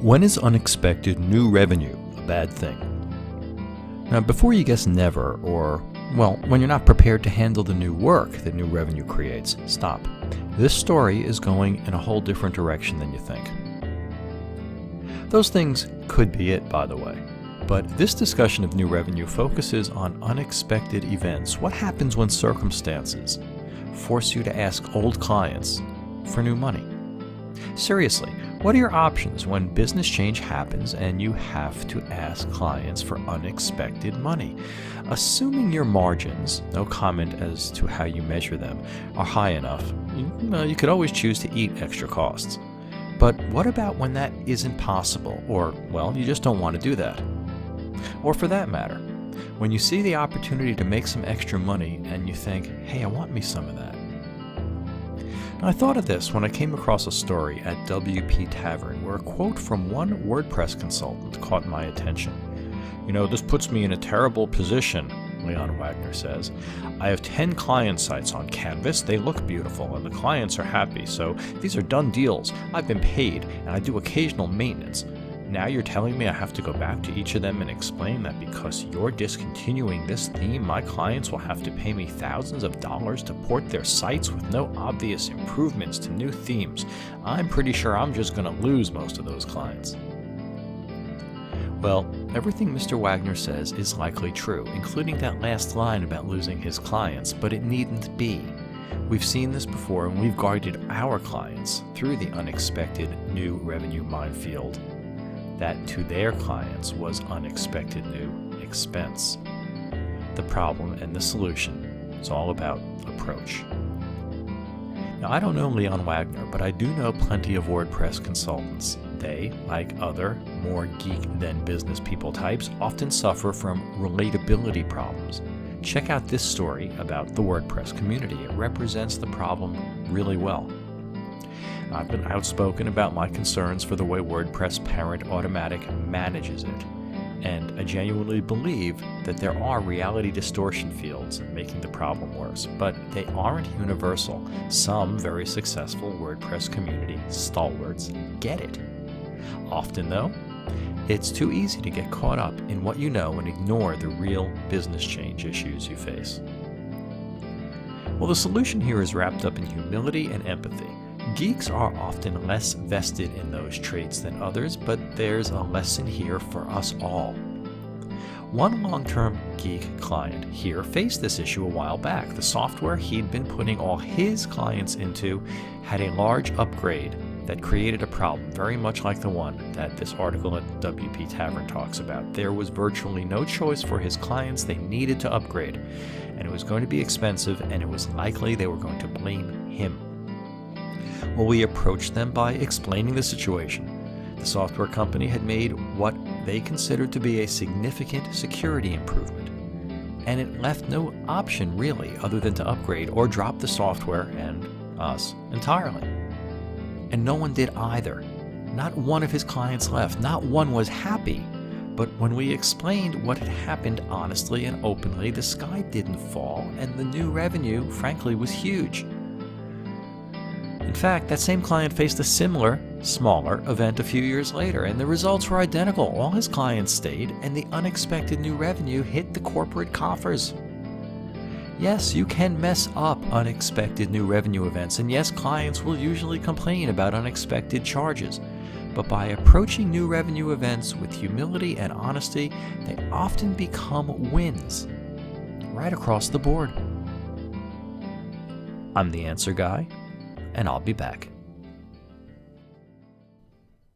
When is unexpected new revenue a bad thing? Now, before you guess never, or, well, when you're not prepared to handle the new work that new revenue creates, stop. This story is going in a whole different direction than you think. Those things could be it, by the way. But this discussion of new revenue focuses on unexpected events. What happens when circumstances force you to ask old clients for new money? Seriously, what are your options when business change happens and you have to ask clients for unexpected money? Assuming your margins, no comment as to how you measure them, are high enough, you could always choose to eat extra costs. But what about when that isn't possible, or, well, you just don't want to do that? Or for that matter, when you see the opportunity to make some extra money and you think, hey, I want me some of that. Now, I thought of this when I came across a story at WP Tavern where a quote from one WordPress consultant caught my attention. This puts me in a terrible position, Leon Wagner says. I have 10 client sites on Canvas. They look beautiful and the clients are happy. So these are done deals. I've been paid and I do occasional maintenance. Now you're telling me I have to go back to each of them and explain that because you're discontinuing this theme, my clients will have to pay me thousands of dollars to port their sites with no obvious improvements to new themes. I'm pretty sure I'm just going to lose most of those clients. Well, everything Mr. Wagner says is likely true, including that last line about losing his clients, but it needn't be. We've seen this before and we've guided our clients through the unexpected new revenue minefield that to their clients was unexpected new expense. The problem and the solution is all about approach. Now, I don't know Leon Wagner, but I do know plenty of WordPress consultants. They, like other, more geek than business people types, often suffer from relatability problems. Check out this story about the WordPress community. It represents the problem really well. I've been outspoken about my concerns for the way WordPress Parent Automatic manages it, and I genuinely believe that there are reality distortion fields making the problem worse, but they aren't universal. Some very successful WordPress community stalwarts get it. Often, though, it's too easy to get caught up in what you know and ignore the real business change issues you face. Well, the solution here is wrapped up in humility and empathy. Geeks are often less vested in those traits than others, but there's a lesson here for us all. One long-term geek client here faced this issue a while back. The software he'd been putting all his clients into had a large upgrade that created a problem, very much like the one that this article at WP Tavern talks about. There was virtually no choice for his clients. They needed to upgrade, and it was going to be expensive, and it was likely they were going to blame him. Well, we approached them by explaining the situation. The software company had made what they considered to be a significant security improvement, and it left no option really other than to upgrade or drop the software and us entirely. And no one did either. Not one of his clients left. Not one was happy. But when we explained what had happened honestly and openly, the sky didn't fall, and the new revenue, frankly, was huge. In fact, that same client faced a similar, smaller event a few years later, and the results were identical. All his clients stayed, and the unexpected new revenue hit the corporate coffers. Yes, you can mess up unexpected new revenue events, and yes, clients will usually complain about unexpected charges. But by approaching new revenue events with humility and honesty, they often become wins, right across the board. I'm the Answer Guy, and I'll be back.